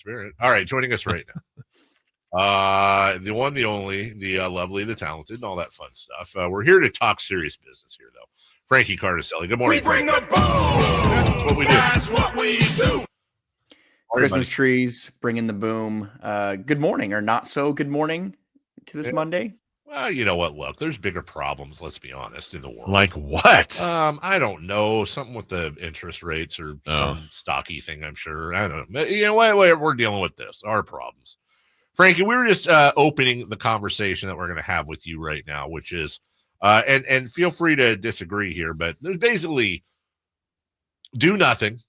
Spirit. All right, joining us right now. The one, the only, the lovely, the talented, and all that fun stuff. We're here to talk serious business here, though. Frankie Cartoscelli. Good morning, We bring Frankie. the boom. That's what we do. That's what we do. Christmas trees, bringing the boom. Good morning, or not so good morning to this Monday. Well, you know what? Look, there's bigger problems, let's be honest, in the world. Like what? I don't know. Something with the interest rates or some stocky thing, I'm sure. I don't know. You know what? We're dealing with this. Our problems. Frankie, we were just opening the conversation that we're going to have with you right now, which is, and feel free to disagree here, but there's basically do nothing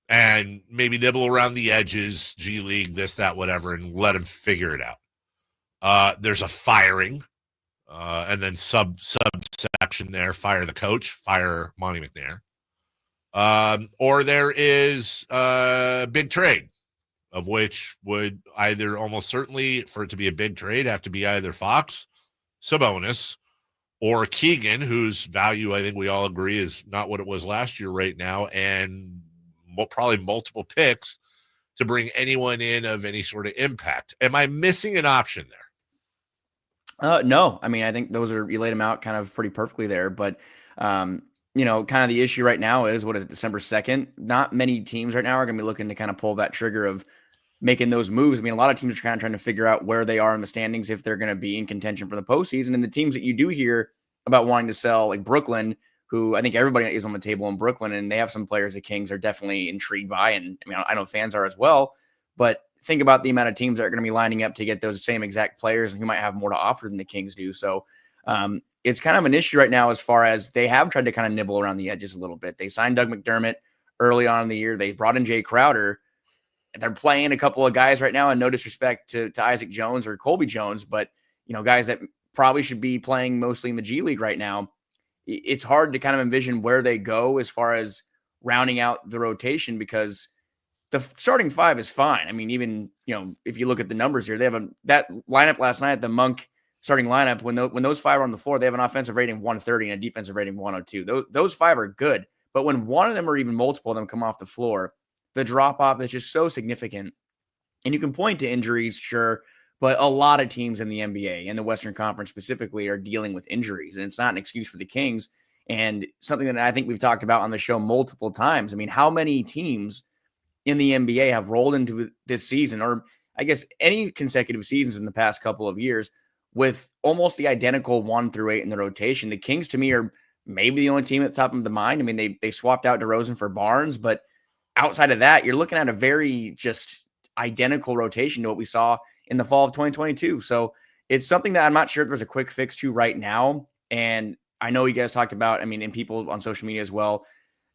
and maybe nibble around the edges, G League, this, that, whatever, and let them figure it out. There's a firing. And then subsection there, fire the coach, fire Monty McNair. Or there is a big trade, of which would either almost certainly, for it to be a big trade, have to be either Fox, Sabonis, or Keegan, whose value I think we all agree is not what it was last year right now, and probably multiple picks to bring anyone in of any sort of impact. Am I missing an option there? No, I mean, I think you laid them out kind of pretty perfectly there, but, kind of the issue right now is, what is it, December 2nd? Not many teams right now are going to be looking to kind of pull that trigger of making those moves. I mean, a lot of teams are kind of trying to figure out where they are in the standings, if they're going to be in contention for the postseason. And the teams that you do hear about wanting to sell, like Brooklyn, who I think everybody is on the table in Brooklyn, and they have some players the Kings are definitely intrigued by. And I mean, I know fans are as well, but think about the amount of teams that are going to be lining up to get those same exact players and who might have more to offer than the Kings do. So it's kind of an issue right now, as far as they have tried to kind of nibble around the edges a little bit. They signed Doug McDermott early on in the year. They brought in Jay Crowder. They're playing a couple of guys right now, and no disrespect to Isaac Jones or Colby Jones, but guys that probably should be playing mostly in the G League right now. It's hard to kind of envision where they go as far as rounding out the rotation, because the starting five is fine. I mean, even, if you look at the numbers here, they have that lineup last night, the Monk starting lineup, when those five are on the floor, they have an offensive rating of 130 and a defensive rating of 102. Those five are good. But when one of them or even multiple of them come off the floor, the drop off is just so significant. And you can point to injuries, sure, but a lot of teams in the NBA and the Western Conference specifically are dealing with injuries. And it's not an excuse for the Kings. And something that I think we've talked about on the show multiple times. I mean, how many teams in the NBA have rolled into this season, or I guess any consecutive seasons in the past couple of years, with almost the identical 1 through 8 in the rotation? The Kings, to me, are maybe the only team at the top of the mind. I mean, they swapped out DeRozan for Barnes, but outside of that, you're looking at a very just identical rotation to what we saw in the fall of 2022. So it's something that I'm not sure if there's a quick fix to right now. And I know you guys talked about, and people on social media as well,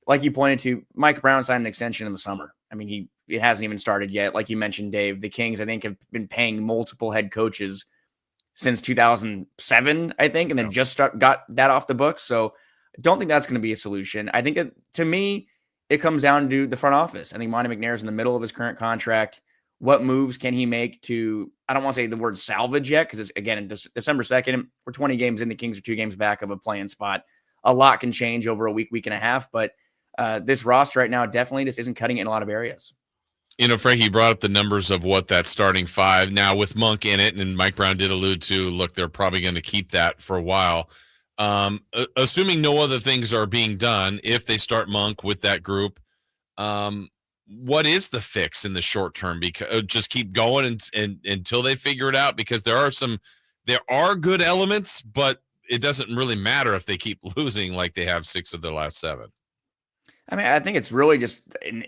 like you pointed to, Mike Brown signed an extension in the summer. I mean, it hasn't even started yet. Like you mentioned, Dave, the Kings, I think, have been paying multiple head coaches since 2007, I think, and then just got that off the books. So I don't think that's going to be a solution. I think to me, it comes down to the front office. I think Monty McNair is in the middle of his current contract. What moves can he make to, I don't want to say the word salvage yet, because again, in December 2nd, we're 20 games in, the Kings are 2 games back of a play-in spot. A lot can change over a week and a half, but this roster right now definitely just isn't cutting it in a lot of areas. Frankie brought up the numbers of what that starting five, now with Monk in it, and Mike Brown did allude to, look, they're probably going to keep that for a while. Assuming no other things are being done, if they start Monk with that group, what is the fix in the short term? Because just keep going and until they figure it out, because there are good elements, but it doesn't really matter if they keep losing like they have 6 of their last 7. I mean, I think it's really just,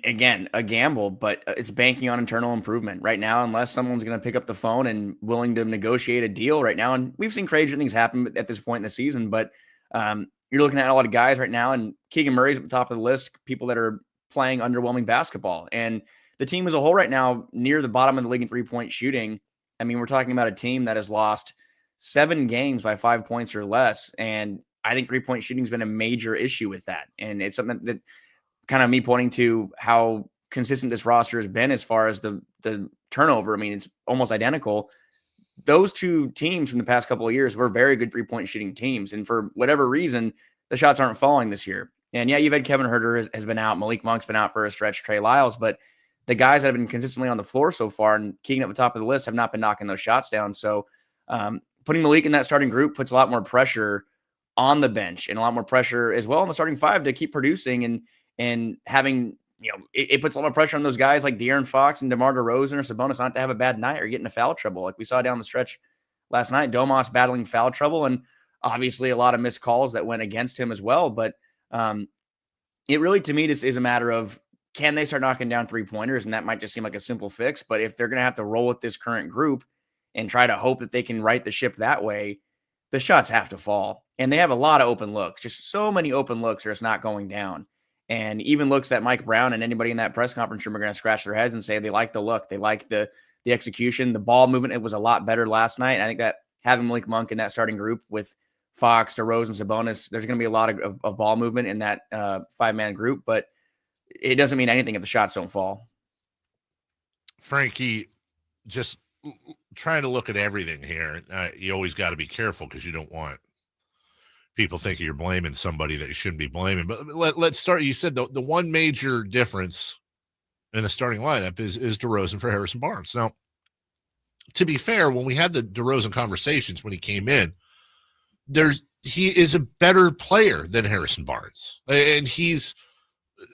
again, a gamble, but it's banking on internal improvement right now, unless someone's going to pick up the phone and willing to negotiate a deal right now. And we've seen crazy things happen at this point in the season, but you're looking at a lot of guys right now, and Keegan Murray's at the top of the list, people that are playing underwhelming basketball. And the team as a whole right now, near the bottom of the league in 3-point shooting. I mean, we're talking about a team that has lost 7 games by 5 points or less. And I think 3-point shooting has been a major issue with that. And it's something that kind of me pointing to how consistent this roster has been as far as the turnover. I mean, it's almost identical. Those 2 teams from the past couple of years were very good 3-point shooting teams. And for whatever reason, the shots aren't falling this year. And yeah, you've had Kevin Huerter has been out. Malik Monk's been out for a stretch, Trey Lyles, but the guys that have been consistently on the floor so far and kicking up the top of the list have not been knocking those shots down. So putting Malik in that starting group puts a lot more pressure on the bench and a lot more pressure as well on the starting five to keep producing and having, it puts a lot more pressure on those guys like De'Aaron Fox and DeMar DeRozan or Sabonis not to have a bad night or get into foul trouble. Like we saw down the stretch last night, Domas battling foul trouble and obviously a lot of missed calls that went against him as well. But it really, to me, just is a matter of, can they start knocking down 3-pointers? And that might just seem like a simple fix, but if they're going to have to roll with this current group and try to hope that they can right the ship that way, the shots have to fall. And they have a lot of open looks, just so many open looks or it's not going down. And even looks that Mike Brown and anybody in that press conference room are going to scratch their heads and say they like the look. They like the execution. The ball movement, it was a lot better last night. And I think that having Malik Monk in that starting group with Fox, DeRozan, Sabonis, there's going to be a lot of ball movement in that 5-man group, but it doesn't mean anything if the shots don't fall. Frankie, just trying to look at everything here. You always got to be careful because you don't want people thinking you're blaming somebody that you shouldn't be blaming. But let's start. You said the one major difference in the starting lineup is DeRozan for Harrison Barnes. Now, to be fair, when we had the DeRozan conversations when he came in, he is a better player than Harrison Barnes, and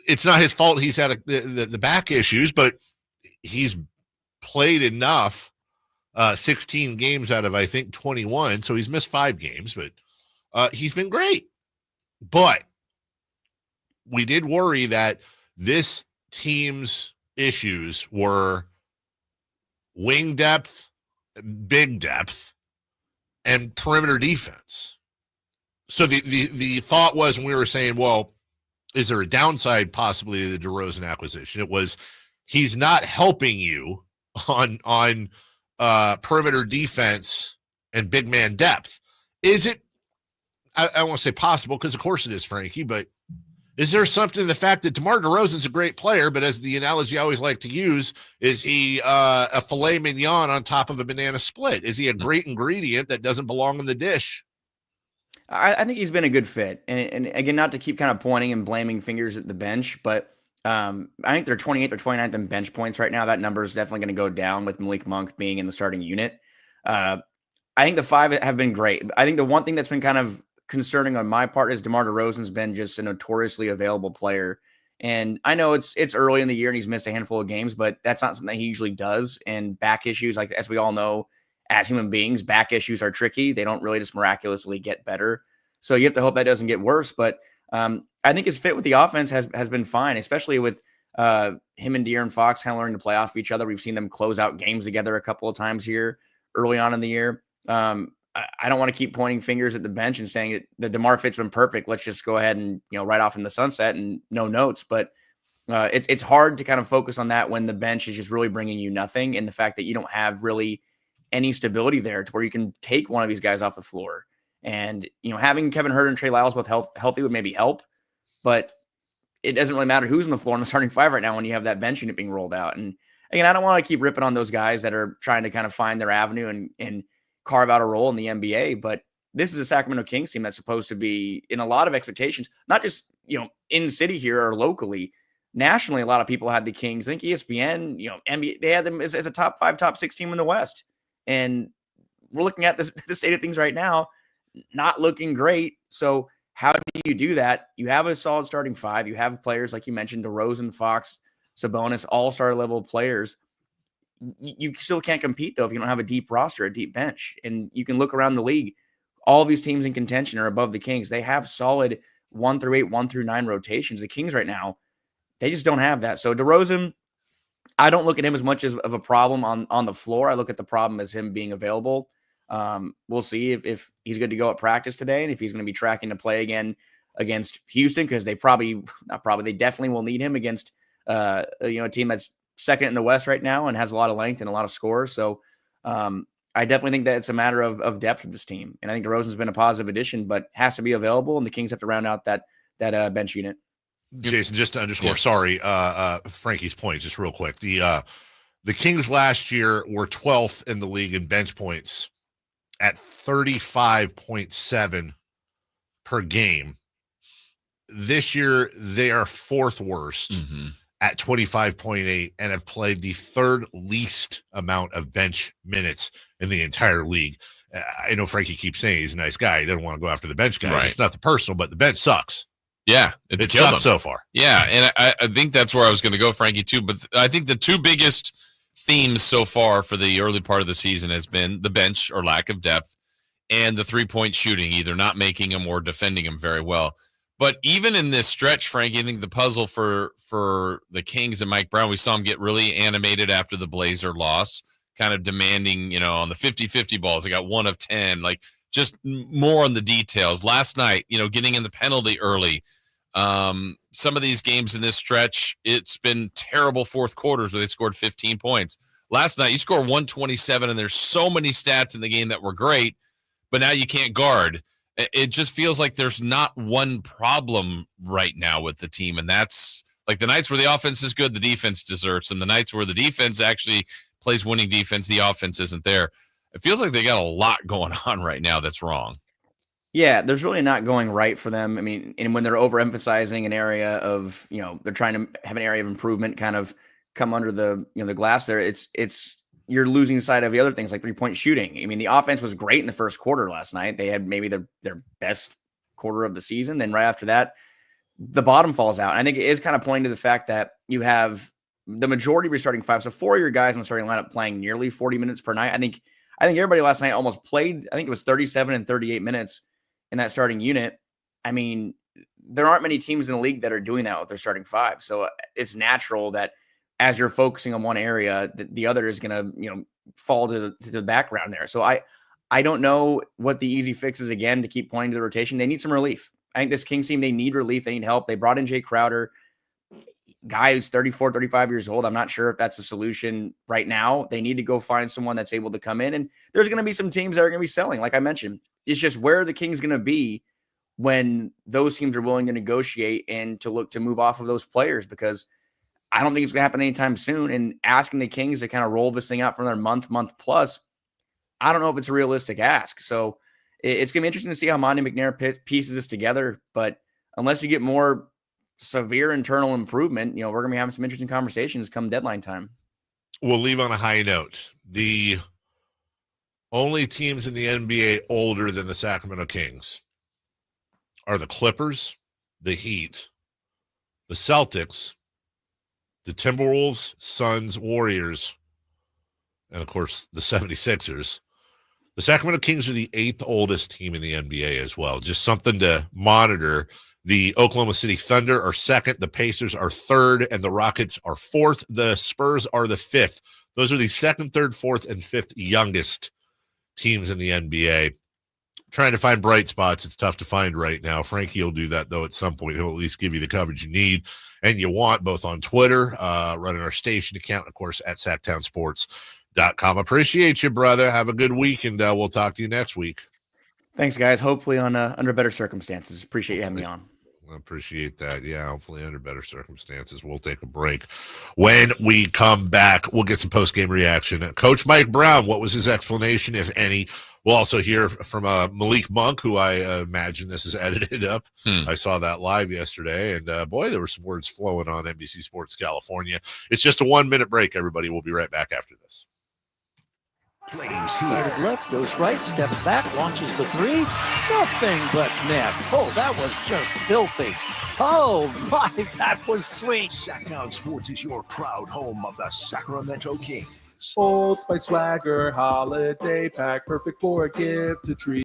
it's not his fault. He's had the back issues, but he's played enough, 16 games out of, I think, 21. So he's missed 5 games, but he's been great. But we did worry that this team's issues were wing depth, big depth, and perimeter defense. So the thought was when we were saying, well, is there a downside possibly to the DeRozan acquisition? It was he's not helping you on perimeter defense and big man depth. Is it, I won't say possible because of course it is, Frankie, but is there something in the fact that DeMar DeRozan's a great player, but as the analogy I always like to use, is he a filet mignon on top of a banana split? Is he a great ingredient that doesn't belong in the dish? I think he's been a good fit. And again, not to keep kind of pointing and blaming fingers at the bench, but I think they're 28th or 29th in bench points right now. That number is definitely going to go down with Malik Monk being in the starting unit. I think the 5 have been great. I think the one thing that's been kind of concerning on my part is DeMar DeRozan's been just a notoriously available player. And I know it's early in the year and he's missed a handful of games, but that's not something he usually does. And back issues, like as we all know, as human beings, back issues are tricky. They don't really just miraculously get better. So you have to hope that doesn't get worse. But I think his fit with the offense has been fine, especially with him and De'Aaron Fox kind of learning to play off each other. We've seen them close out games together a couple of times here early on in the year. I don't want to keep pointing fingers at the bench and saying that the DeMar fit's been perfect. Let's just go ahead and right off in the sunset and no notes. But it's hard to kind of focus on that when the bench is just really bringing you nothing, and the fact that you don't have really any stability there to where you can take one of these guys off the floor. And having Kevin Huerter and Trey Lyles both healthy would maybe help, but it doesn't really matter who's on the floor in the starting 5 right now when you have that bench unit being rolled out. And again, I don't want to keep ripping on those guys that are trying to kind of find their avenue and carve out a role in the NBA, but this is a Sacramento Kings team that's supposed to be in a lot of expectations, not just, in city here or locally. Nationally, a lot of people had the Kings. I think ESPN, NBA, they had them as a top 5, top 6 team in the West. And we're looking at the state of things right now, not looking great. So how do you do that? You have a solid starting 5. You have players, like you mentioned, DeRozan, Fox, Sabonis, all-star level players. You still can't compete, though, if you don't have a deep roster, a deep bench. And you can look around the league. All these teams in contention are above the Kings. They have solid 1 through 8, 1 through 9 rotations. The Kings right now, they just don't have that. So DeRozan, I don't look at him as much of a problem on the floor. I look at the problem as him being available. We'll see if he's good to go at practice today and if he's going to be tracking to play again against Houston, because they they definitely will need him against a team that's second in the West right now and has a lot of length and a lot of scores. So I definitely think that it's a matter of depth for this team. And I think DeRozan's been a positive addition, but has to be available, and the Kings have to round out that bench unit. Jason, just to underscore, sorry, Frankie's point, just real quick. The Kings last year were 12th in the league in bench points at 35.7 per game. This year, they are 4th worst at 25.8 and have played the third least amount of bench minutes in the entire league. I know Frankie keeps saying he's a nice guy. He doesn't want to go after the bench guys. Right. It's nothing personal, but the bench sucks. Yeah, it sucks so far. Yeah, and I think that's where I was going to go, Frankie, too. But I think the two biggest themes so far for the early part of the season has been the bench or lack of depth and the three-point shooting, either not making them or defending them very well. But even in this stretch, Frankie, I think the puzzle for the Kings and Mike Brown, we saw him get really animated after the Blazer loss, kind of demanding, on the 50-50 balls. They got 1 of 10, like just more on the details. Last night, getting in the penalty early. Some of these games in this stretch, it's been terrible fourth quarters where they scored 15 points. Last night, you score 127, and there's so many stats in the game that were great, but now you can't guard. It just feels like there's not one problem right now with the team, and that's like the nights where the offense is good, the defense deserts, and the nights where the defense actually plays winning defense, the offense isn't there. It feels like they got a lot going on right now that's wrong. Yeah, there's really not going right for them. I mean, and when they're overemphasizing an area of, they're trying to have an area of improvement kind of come under the, the glass there, it's you're losing sight of the other things like 3-point shooting. I mean, the offense was great in the first quarter last night. They had maybe their best quarter of the season. Then right after that, the bottom falls out. And I think it is kind of pointing to the fact that you have the majority of your starting five. So 4 of your guys in the starting lineup playing nearly 40 minutes per night. I think everybody last night almost played, I think it was 37 and 38 minutes in that starting unit. I mean, there aren't many teams in the league that are doing that with their starting five. So it's natural that as you're focusing on one area, the other is going to, fall to the background there. So I don't know what the easy fix is again to keep pointing to the rotation. They need some relief. I think this Kings team, they need relief. They need help. They brought in Jay Crowder, guy who's 34, 35 years old. I'm not sure if that's a solution right now. They need to go find someone that's able to come in. And there's going to be some teams that are going to be selling. Like I mentioned, it's just where are the Kings going to be when those teams are willing to negotiate and to look to move off of those players, because I don't think it's going to happen anytime soon. And asking the Kings to kind of roll this thing out for another month plus, I don't know if it's a realistic ask. So it's going to be interesting to see how Monty McNair pieces this together. But unless you get more severe internal improvement, we're going to be having some interesting conversations come deadline time. We'll leave on a high note. The only teams in the NBA older than the Sacramento Kings are the Clippers, the Heat, the Celtics, the Timberwolves, Suns, Warriors, and, of course, the 76ers. The Sacramento Kings are the 8th oldest team in the NBA as well. Just something to monitor. The Oklahoma City Thunder are 2nd, the Pacers are 3rd, and the Rockets are 4th. The Spurs are the 5th. Those are the 2nd, 3rd, 4th, and 5th youngest teams in the NBA. Trying to find bright spots. It's tough to find right now. Frankie will do that, though, at some point. He'll at least give you the coverage you need and you want, both on Twitter, running our station account, of course, at SactownSports.com. Appreciate you, brother. Have a good week, and we'll talk to you next week. Thanks, guys. Hopefully under better circumstances. Appreciate you having me on. I appreciate that. Yeah, hopefully under better circumstances. We'll take a break. When we come back, we'll get some post-game reaction. Coach Mike Brown, what was his explanation, if any? We'll also hear from Malik Monk, who I imagine this is edited up. I saw that live yesterday, and boy, there were some words flowing on NBC Sports California. It's just a 1-minute break, everybody. We'll be right back after this. Plays here. Left, goes right, steps back, launches the three. Nothing but net. Oh, that was just filthy. Oh, my, that was sweet. Sactown Sports is your proud home of the Sacramento Kings. Old Spice Swagger Holiday Pack, perfect for a gift to treat.